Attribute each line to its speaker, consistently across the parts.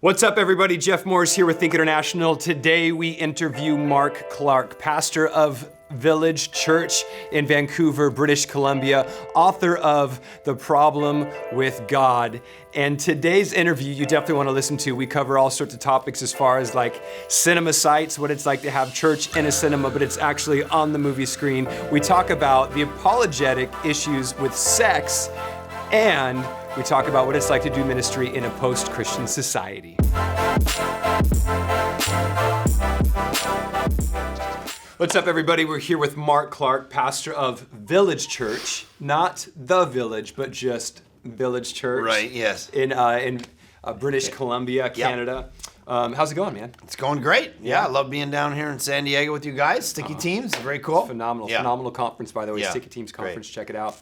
Speaker 1: What's up, everybody? Jeff Morris here with THiNK International. Today we interview Mark Clark, pastor of Village Church in Vancouver, British Columbia, author of The Problem with God. And today's interview you definitely want to listen to. We cover all sorts of topics as far as like cinema sites, what it's like to have church in a cinema, but it's actually on the movie screen. We talk about the apologetic issues with sex, and we talk about what it's like to do ministry in a post-Christian society. What's up, everybody? We're here with Mark Clark, pastor of Village Church, not The Village, but just Village Church.
Speaker 2: Right, yes.
Speaker 1: In British Columbia, Canada. How's it going, man?
Speaker 2: It's going great. Yeah, I love being down here in San Diego with you guys. Sticky Teams, very cool.
Speaker 1: Phenomenal conference, by the way.
Speaker 2: Yeah.
Speaker 1: Sticky Teams conference,
Speaker 2: Great.
Speaker 1: check it out.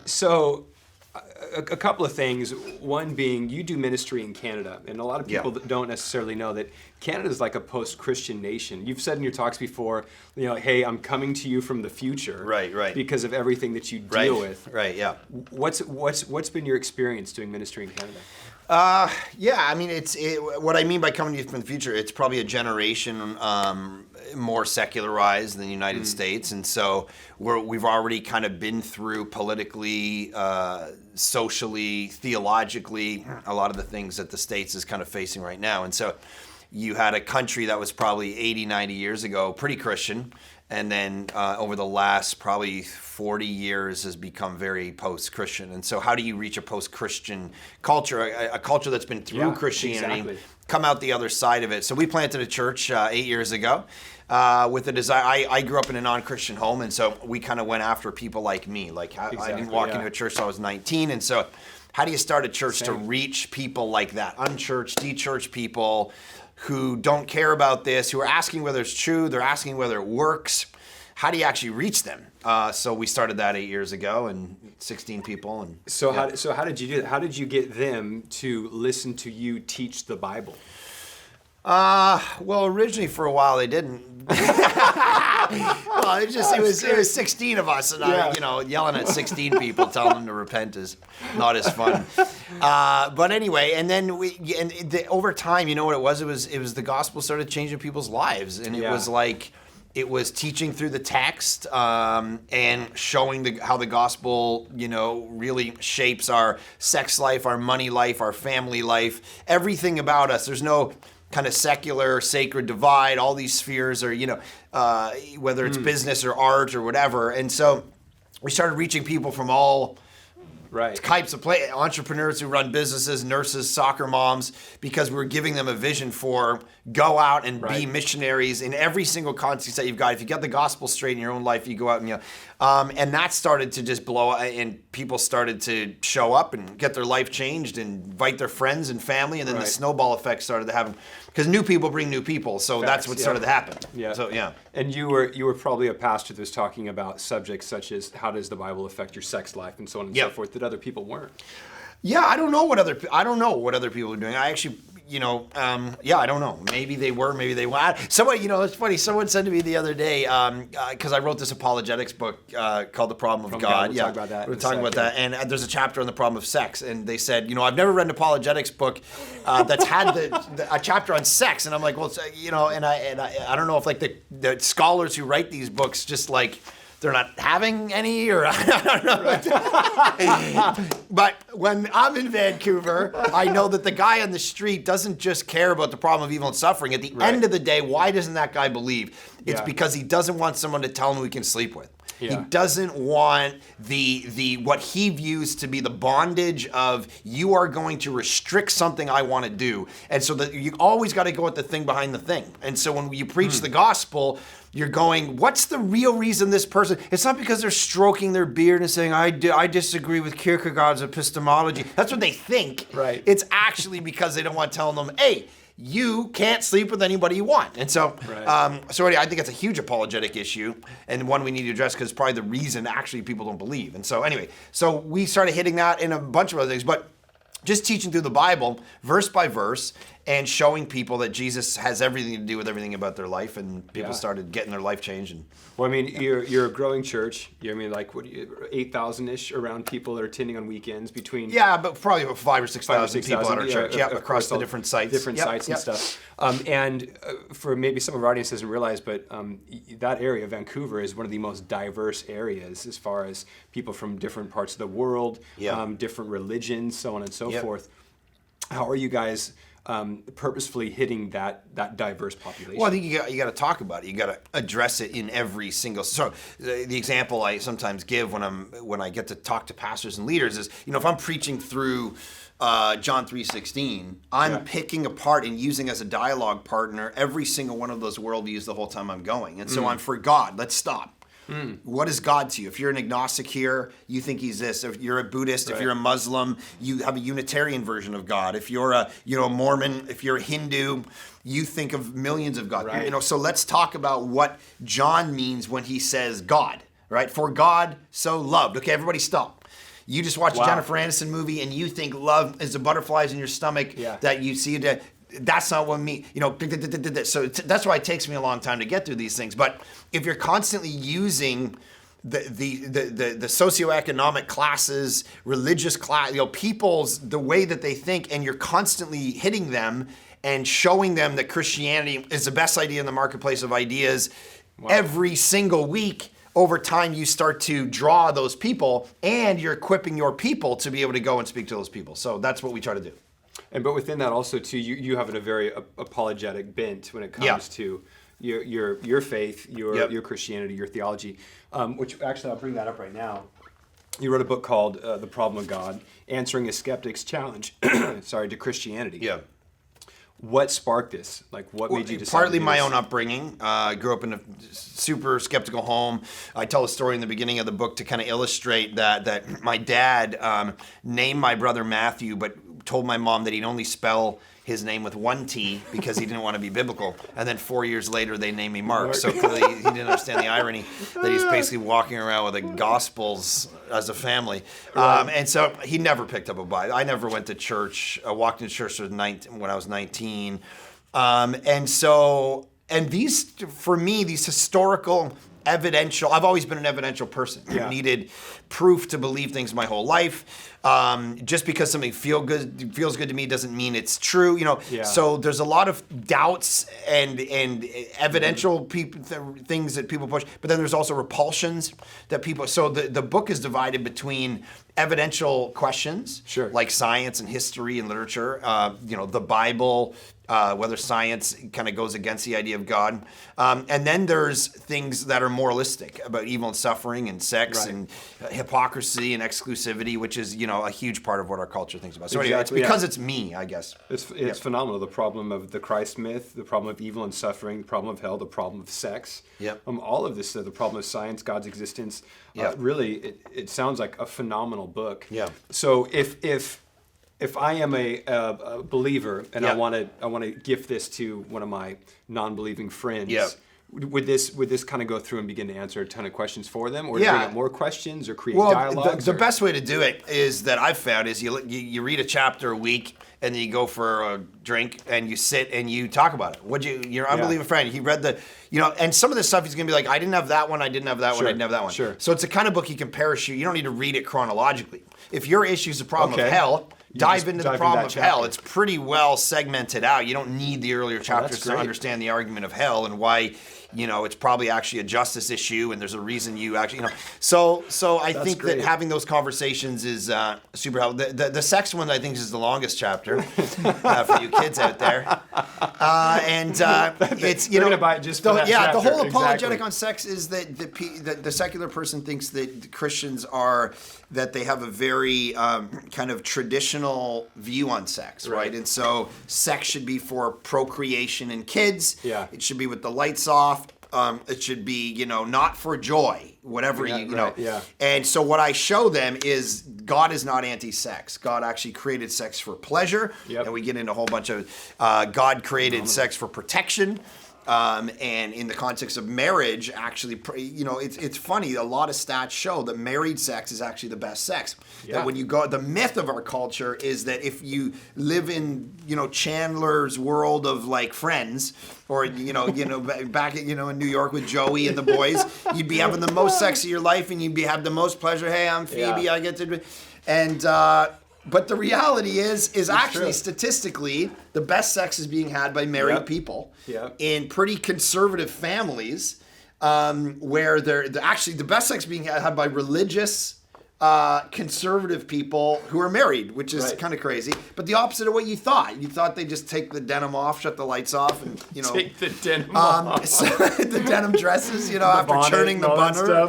Speaker 1: So, a couple of things. One being, you do ministry in Canada, and a lot of people that don't necessarily know that Canada is like a post-Christian nation. You've said in your talks before, hey, I'm coming to you from the future,
Speaker 2: right,
Speaker 1: because of everything that you deal with.
Speaker 2: Right, yeah.
Speaker 1: What's been your experience doing ministry in Canada?
Speaker 2: I mean, what I mean by coming to you from the future, it's probably a generation more secularized than the United States, and so we've already kind of been through politically, socially, theologically, a lot of the things that the States is kind of facing right now. And so you had a country that was probably 80, 90 years ago pretty Christian, and then over the last probably 40 years has become very post-Christian. And so how do you reach a post-Christian culture, a culture that's been through Christianity, come out the other side of it? So we planted a church 8 years ago with a desire. I grew up in a non-Christian home, and so we kind of went after people like me. I didn't walk into a church till I was 19, and so how do you start a church to reach people like that, unchurched, de-churched people who don't care about this, who are asking whether it's true, they're asking whether it works. How do you actually reach them? So we started that 8 years ago, and 16 people. And
Speaker 1: how did you do that? How did you get them to listen to you teach the Bible?
Speaker 2: Well, originally for a while they didn't. Well, it was 16 of us, and yelling at 16 people, telling them to repent is not as fun. But anyway, and then over time, you know what it was? It was the gospel started changing people's lives, and it was like. It was teaching through the text and showing how the gospel, really shapes our sex life, our money life, our family life, everything about us. There's no kind of secular, sacred divide. All these spheres are, whether it's business or art or whatever. And so we started reaching people from all types of entrepreneurs who run businesses, nurses, soccer moms, because we're giving them a vision for go out and be missionaries in every single context that you've got. If you get the gospel straight in your own life, you go out and that started to just blow up, and people started to show up and get their life changed and invite their friends and family, and then the snowball effect started to happen because new people bring new people. So that's what started to happen. Yeah. So
Speaker 1: And you were probably a pastor that was talking about subjects such as how does the Bible affect your sex life and so on and so forth that other people weren't.
Speaker 2: Yeah, I don't know what other people are doing. I actually, I don't know. Maybe they were, maybe they weren't. Somebody, it's funny. Someone said to me the other day, because I wrote this apologetics book called The Problem of God.
Speaker 1: We'll talk about that.
Speaker 2: We're talking about that, and there's a chapter on the problem of sex, and they said, I've never read an apologetics book that's had a chapter on sex, and I'm like, well, and I don't know if like the scholars who write these books just like. They're not having any, or I don't know. But when I'm in Vancouver, I know that the guy on the street doesn't just care about the problem of evil and suffering. At the end of the day, why doesn't that guy believe? It's because he doesn't want someone to tell him who he can sleep with. Yeah. He doesn't want the what he views to be the bondage of you are going to restrict something I want to do. And so that you always got to go at the thing behind the thing. And so when you preach the gospel, you're going, what's the real reason this person, it's not because they're stroking their beard and saying, I disagree with Kierkegaard's epistemology. That's what they think.
Speaker 1: Right.
Speaker 2: It's actually because they don't want to tell them, hey, you can't sleep with anybody you want. And so, I think it's a huge apologetic issue and one we need to address because it's probably the reason actually people don't believe. And so anyway, we started hitting that in a bunch of other things, but just teaching through the Bible, verse by verse, and showing people that Jesus has everything to do with everything about their life, and people
Speaker 1: Yeah.
Speaker 2: started getting their life changed. And
Speaker 1: Well, I mean, you're a growing church. I mean, like, 8,000-ish around people that are attending on weekends between...
Speaker 2: yeah, but probably about 5,000 or 6,000 people
Speaker 1: 6,000,
Speaker 2: at our church.
Speaker 1: of
Speaker 2: Across
Speaker 1: course,
Speaker 2: the different sites.
Speaker 1: Different sites and stuff. And for maybe some of our audience doesn't realize, but that area, Vancouver, is one of the most diverse areas as far as people from different parts of the world, different religions, so on and so forth. How are you guys purposefully hitting that diverse population?
Speaker 2: Well, I think you got to talk about it. You got to address it in every single. So the example I sometimes give when I get to talk to pastors and leaders is, if I'm preaching through John 3:16, I'm picking apart and using as a dialogue partner every single one of those worldviews the whole time I'm going. And so I'm for God. Let's stop. What is God to you? If you're an agnostic here, you think he's this. If you're a Buddhist, if you're a Muslim, you have a Unitarian version of God. If you're a Mormon, if you're a Hindu, you think of millions of gods.
Speaker 1: Right.
Speaker 2: So let's talk about what John means when he says God, right? For God so loved. Okay, everybody stop. You just watched a Jennifer Aniston movie and you think love is the butterflies in your stomach that you see. That's not what me, so that's why it takes me a long time to get through these things. But if you're constantly using the socioeconomic classes, religious class, people's, the way that they think, and you're constantly hitting them and showing them that Christianity is the best idea in the marketplace of ideas every single week, over time you start to draw those people, and you're equipping your people to be able to go and speak to those people. So that's what we try to do.
Speaker 1: But within that also too, you have a very apologetic bent when it comes to your faith, your Christianity, your theology. Which actually I'll bring that up right now. You wrote a book called The Problem of God: Answering a Skeptic's Challenge. To Christianity.
Speaker 2: Yeah.
Speaker 1: What sparked this? Like, what made you decide?
Speaker 2: Partly
Speaker 1: to do
Speaker 2: my
Speaker 1: this?
Speaker 2: own upbringing. I grew up in a super skeptical home. I tell a story in the beginning of the book to kind of illustrate that my dad named my brother Matthew, but told my mom that he'd only spell his name with one T because he didn't want to be biblical. And then 4 years later, they named me Mark. So clearly he didn't understand the irony that he's basically walking around with the Gospels as a family. And so he never picked up a Bible. I never went to church. I walked into church when I was 19. And these, for me, these historical, evidential, I've always been an evidential person. I've needed proof to believe things my whole life. Just because something feels good to me doesn't mean it's true. So there's a lot of doubts and evidential things that people push, but then there's also repulsions that people. So the book is divided between evidential questions, like science and history and literature. The Bible. Whether science kind of goes against the idea of God. And then there's things that are moralistic about evil and suffering and sex and hypocrisy and exclusivity, which is, a huge part of what our culture thinks about. So anyway, it's because it's me, I guess.
Speaker 1: It's phenomenal. The problem of the Christ myth, the problem of evil and suffering, the problem of hell, the problem of sex. All of this, the problem of science, God's existence. Really, it sounds like a phenomenal book. So if I am a believer and I want to gift this to one of my non-believing friends, would this kind of go through and begin to answer a ton of questions for them, or bring up more questions, or create dialogues?
Speaker 2: The best way to do it is that I've found is you read a chapter a week, and then you go for a drink and you sit and you talk about it. Your unbelieving friend, he read and some of this stuff he's going to be like, I didn't have that one, I didn't have that one, I didn't have that one. So it's the kind of book you can parachute. You don't need to read it chronologically. If your issue is the problem of hell, dive into the problem of hell. It's pretty well segmented out. You don't need the earlier chapters to understand the argument of hell and why, it's probably actually a justice issue, and there's a reason you actually, So I think that having those conversations is super helpful. The sex one, I think, is the longest chapter for you kids out there. It's,
Speaker 1: They're going to buy it just for that chapter.
Speaker 2: The whole apologetic on sex is that the secular person thinks that Christians that they have a very kind of traditional view on sex, right? And so sex should be for procreation and kids. It should be with the lights off. It should be, not for joy, whatever And so what I show them is God is not anti-sex. God actually created sex for pleasure. And we get into a whole bunch of, God created sex for protection. And in the context of marriage, actually, it's funny. A lot of stats show that married sex is actually the best sex.
Speaker 1: Yeah.
Speaker 2: That when you go, the myth of our culture is that if you live in, Chandler's world of like Friends, or back in New York with Joey and the boys, you'd be having the most sex of your life, and you'd have the most pleasure. Hey, I'm Phoebe.
Speaker 1: Yeah.
Speaker 2: I get to, and. But the reality is actually
Speaker 1: true.
Speaker 2: Statistically, the best sex is being had by married people in pretty conservative families, where actually the best sex being had by religious, conservative people who are married, which is kind of crazy. But the opposite of what you thought. You thought they'd just take the denim off, shut the lights off, and
Speaker 1: take the denim off.
Speaker 2: The denim dresses, after churning the butter.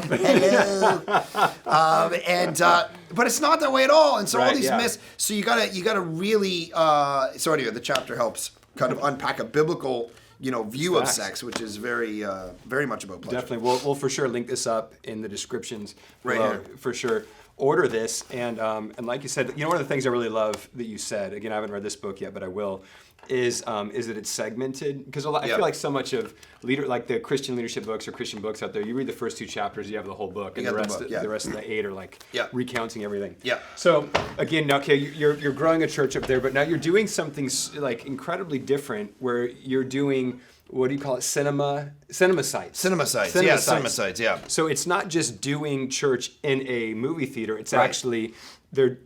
Speaker 2: But it's not that way at all. And so all these myths. So you gotta really. So anyway, the chapter helps kind of unpack a biblical view of sex, which is very much about pleasure.
Speaker 1: Definitely. We'll for sure link this up in the descriptions
Speaker 2: here.
Speaker 1: For sure. Order this, and like you said, one of the things I really love that you said, again, I haven't read this book yet, but I will, is that it's segmented, because I feel like so much of like the Christian leadership books or Christian books out there, you read the first 2 chapters, you have the whole book, and the rest of the 8 are like recounting everything.
Speaker 2: Yeah.
Speaker 1: So again, okay, you're growing a church up there, but now you're doing something like incredibly different, where you're doing, what do you call it? Cinema sites.
Speaker 2: Cinema sites, yeah.
Speaker 1: So it's not just doing church in a movie theater. It's actually the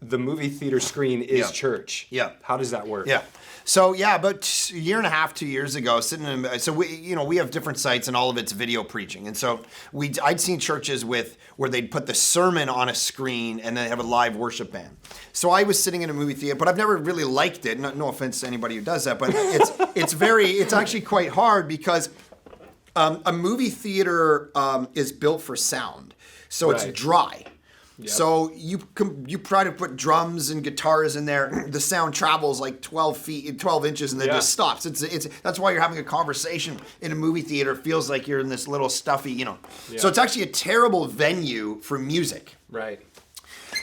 Speaker 1: movie theater screen is church.
Speaker 2: Yeah.
Speaker 1: How does that work?
Speaker 2: Yeah. So about a year and a half, 2 years ago, we have different sites, and all of it's video preaching. And so I'd seen churches where they'd put the sermon on a screen and then have a live worship band. So I was sitting in a movie theater, but I've never really liked it. No offense to anybody who does that, but it's actually quite hard, because a movie theater is built for sound, so it's dry. Yep. So you try to put drums and guitars in there, the sound travels like 12 inches, and then just stops. That's why you're having a conversation in a movie theater. It feels like you're in this little stuffy, Yeah. So it's actually a terrible venue for music.
Speaker 1: Right.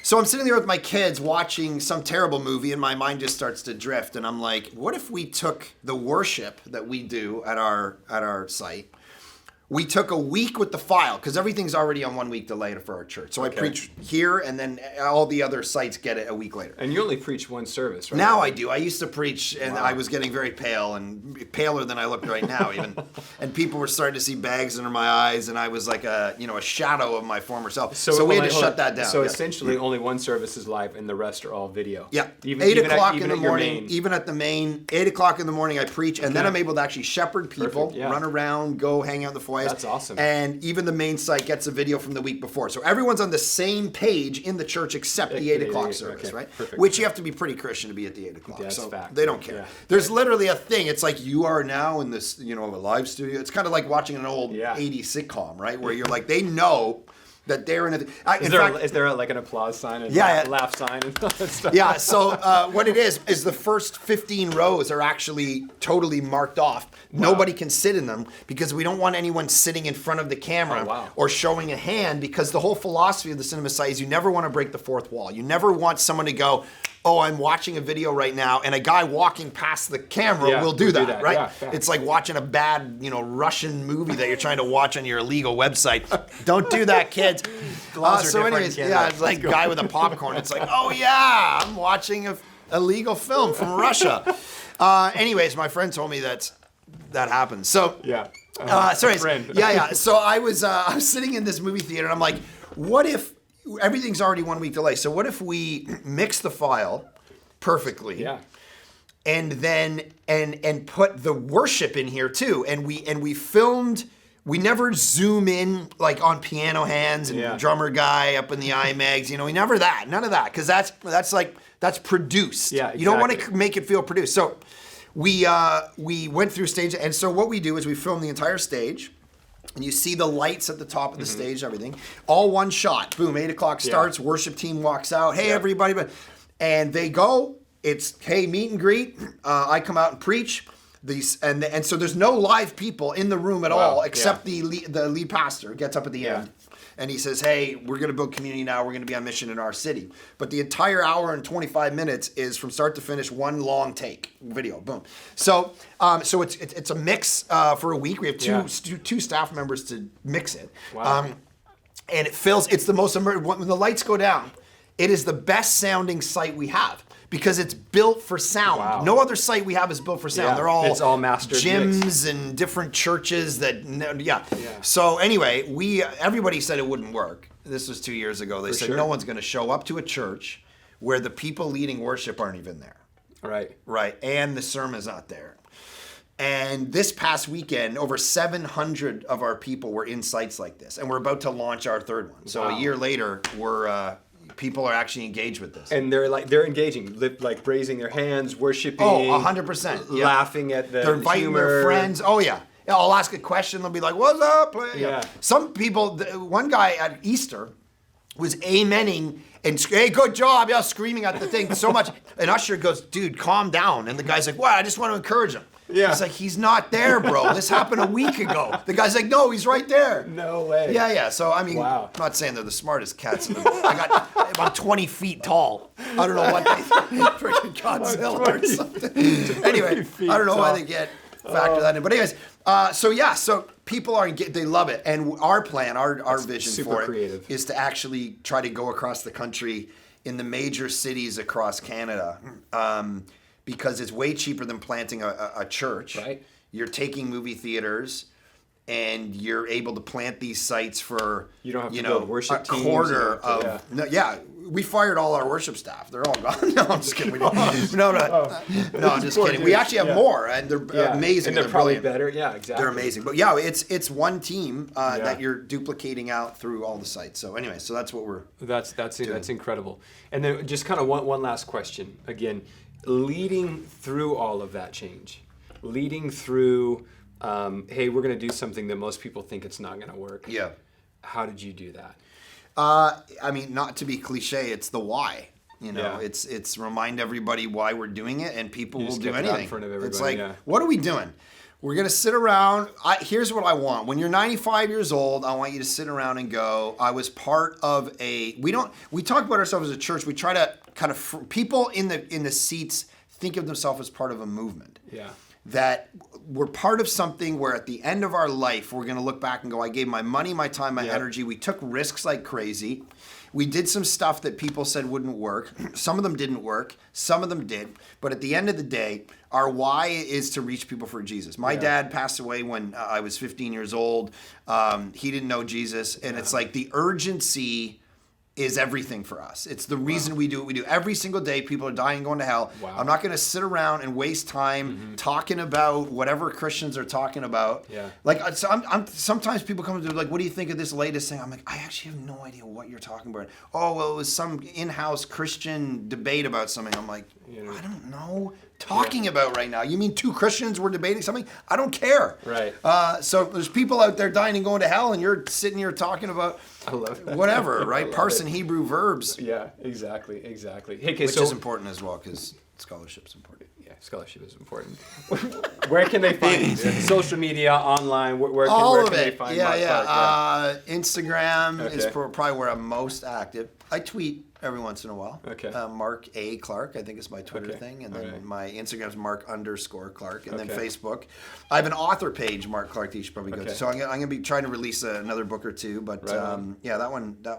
Speaker 2: So I'm sitting there with my kids watching some terrible movie, and my mind just starts to drift. And I'm like, what if we took the worship that we do at our site? We took a week with the file, because everything's already on 1 week delay for our church. So I preach here, and then all the other sites get it a week later.
Speaker 1: And you only preach one service, right?
Speaker 2: Now I do. I used to preach, and I was getting very pale, and paler than I look right now even. And people were starting to see bags under my eyes, and I was like a shadow of my former self. So we had to shut that down.
Speaker 1: So essentially only one service is live, and the rest are all video.
Speaker 2: Yeah.
Speaker 1: Even
Speaker 2: 8 o'clock in the
Speaker 1: your
Speaker 2: morning,
Speaker 1: main.
Speaker 2: even at the main, 8 o'clock in the morning I preach, and then I'm able to actually shepherd people, run around, go hang out in the foyers.
Speaker 1: That's awesome.
Speaker 2: And even the main site gets a video from the week before. So everyone's on the same page in the church except the 8 o'clock service, right?
Speaker 1: Perfect.
Speaker 2: Which you have to be pretty Christian to be at the 8 o'clock.
Speaker 1: That's
Speaker 2: so
Speaker 1: fact.
Speaker 2: they don't care. Yeah. There's literally a thing. It's like you are now in this, a live studio. It's kind of like watching an old 80s sitcom, right? Where you're like, they know that they're in a...
Speaker 1: Is there like an applause sign and laugh sign and all that stuff?
Speaker 2: Yeah, so what it is the first 15 rows are actually totally marked off. Wow. Nobody can sit in them, because we don't want anyone sitting in front of the camera or showing a hand, because the whole philosophy of the cinema site is you never want to break the fourth wall. You never want someone to go, oh, I'm watching a video right now, and a guy walking past the camera will do that, right? Yeah, it's like watching a bad, Russian movie that you're trying to watch on your illegal website. Don't do that, kids. So anyways, it's like a guy with a popcorn. It's like, oh yeah, I'm watching a illegal film from Russia. Anyways, my friend told me that happened. So So I was sitting in this movie theater, and I'm like, what if everything's already 1 week delay? So what if we mix the file perfectly?
Speaker 1: Yeah.
Speaker 2: And then and put the worship in here too, and we filmed. We never zoom in like on piano hands and drummer guy up in the IMAX. We never none of that, because that's produced. Yeah, exactly. You don't want to make it feel produced. So we went through stage, and so what we do is we film the entire stage. And you see the lights at the top of the stage, everything. All one shot. Boom, 8 o'clock starts, worship team walks out. Hey, everybody. And they go, it's, hey, meet and greet. I come out and preach. And so there's no live people in the room at all, except the lead pastor gets up at the end. and he says, hey, we're going to build community now. We're going to be on mission in our city. But the entire hour and 25 minutes is from start to finish one long take video. Boom. So it's a mix for a week. We have two staff members to mix it.
Speaker 1: Wow.
Speaker 2: And it fills. It's the most when the lights go down, it is the best sounding site we have. Because it's built for sound.
Speaker 1: Wow.
Speaker 2: No other site we have is built for sound.
Speaker 1: Yeah,
Speaker 2: They're
Speaker 1: it's all mastered
Speaker 2: gyms
Speaker 1: mix.
Speaker 2: and different churches So anyway, everybody said it wouldn't work. This was 2 years ago. They said no one's going to show up to a church where the people leading worship aren't even there. Right. And the sermon's not there. And this past weekend, over 700 of our people were in sites like this. And we're about to launch our third one. So a year later, people are actually engaged with this.
Speaker 1: And they're engaging, like raising their hands, worshiping.
Speaker 2: Oh, 100%.
Speaker 1: Laughing at the
Speaker 2: They're inviting
Speaker 1: humor.
Speaker 2: their friends. Oh, yeah. I'll ask a question. They'll be like, what's up?
Speaker 1: Yeah.
Speaker 2: Some people, one guy at Easter was amening and, hey, good job. Yeah, screaming at the thing so much. And Usher goes, dude, calm down. And the guy's like, what? I just want to encourage him.
Speaker 1: Yeah.
Speaker 2: He's like, he's not there, bro. This happened a week ago. The guy's like, no, he's right there.
Speaker 1: No way.
Speaker 2: Yeah. So, I mean, I'm not saying they're the smartest cats. I'm 20 feet tall. I don't know what they freaking Godzilla or something. Anyway, I don't know why they factor that in. But anyways, so people they love it. And our plan, our vision for it is to actually try to go across the country in the major cities across Canada. Because it's way cheaper than planting a church.
Speaker 1: Right.
Speaker 2: You're taking movie theaters, and you're able to plant these sites for
Speaker 1: you don't have to build worship
Speaker 2: a
Speaker 1: teams
Speaker 2: quarter of. We fired all our worship staff. They're all gone. No, I'm just kidding. No, I'm just kidding. We actually have more, and they're amazing.
Speaker 1: And they're probably better. Yeah, exactly.
Speaker 2: They're amazing. But yeah, it's one team that you're duplicating out through all the sites. So anyway, that's what we're.
Speaker 1: That's incredible. And then just kind of one last question again. Leading through all of that change, leading through, hey, we're going to do something that most people think it's not going to work.
Speaker 2: Yeah.
Speaker 1: How did you do that?
Speaker 2: I mean, not to be cliche, it's the why. It's remind everybody why we're doing it, and people will do anything.
Speaker 1: In front of everybody,
Speaker 2: it's like, what are we doing? We're going to sit around. Here's what I want. When you're 95 years old, I want you to sit around and go, I was part of we talk about ourselves as a church. We try to kind of, people in the seats think of themselves as part of a movement.
Speaker 1: Yeah.
Speaker 2: That we're part of something where at the end of our life, we're going to look back and go, I gave my money, my time, my energy. We took risks like crazy. We did some stuff that people said wouldn't work. Some of them didn't work. Some of them did. But at the end of the day, our why is to reach people for Jesus. My dad passed away when I was 15 years old. He didn't know Jesus. And it's like the urgency is everything for us. It's the reason we do what we do. Every single day, people are dying, going to hell.
Speaker 1: Wow.
Speaker 2: I'm not going to sit around and waste time talking about whatever Christians are talking about.
Speaker 1: Yeah.
Speaker 2: Like, so I'm sometimes people come to like, what do you think of this latest thing? I'm like, I actually have no idea what you're talking about. Oh, well, it was some in-house Christian debate about something. I'm like, I don't know. Talking about right now. You mean two Christians were debating something? I don't care.
Speaker 1: Right.
Speaker 2: So there's people out there dying and going to hell, and you're sitting here talking about whatever, right? Parson Hebrew verbs.
Speaker 1: Yeah, exactly. Hey,
Speaker 2: Which is important as well, because scholarship's important.
Speaker 1: Yeah, scholarship is important. Where can they find you? Social media, online, where can they find Mark Clark?
Speaker 2: Instagram is probably where I'm most active. I tweet every once in a while.
Speaker 1: Okay.
Speaker 2: Mark A. Clark, I think is my Twitter thing. And then my Instagram is Mark_Clark. And then Facebook. I have an author page, Mark Clark, that you should probably go to. So I'm going to be trying to release another book or two. But that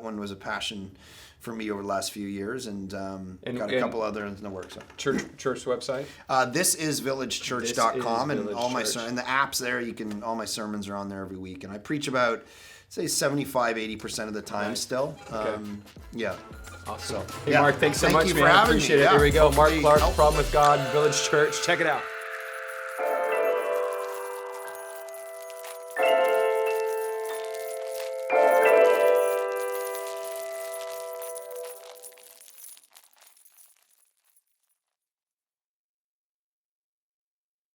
Speaker 2: one was a passion for me over the last few years, and got a couple other in the works. So.
Speaker 1: Church website?
Speaker 2: This is villagechurch.com, and all my and the apps there. All my sermons are on there every week, and I preach about, say, 75-80% of the time still. Yeah.
Speaker 1: Awesome. Hey, Mark, thanks so much,
Speaker 2: Thank you
Speaker 1: man.
Speaker 2: for
Speaker 1: I
Speaker 2: having
Speaker 1: appreciate
Speaker 2: me.
Speaker 1: it. Here we go. Mark Clark,
Speaker 2: helpful.
Speaker 1: Problem with God, Village Church. Check it out.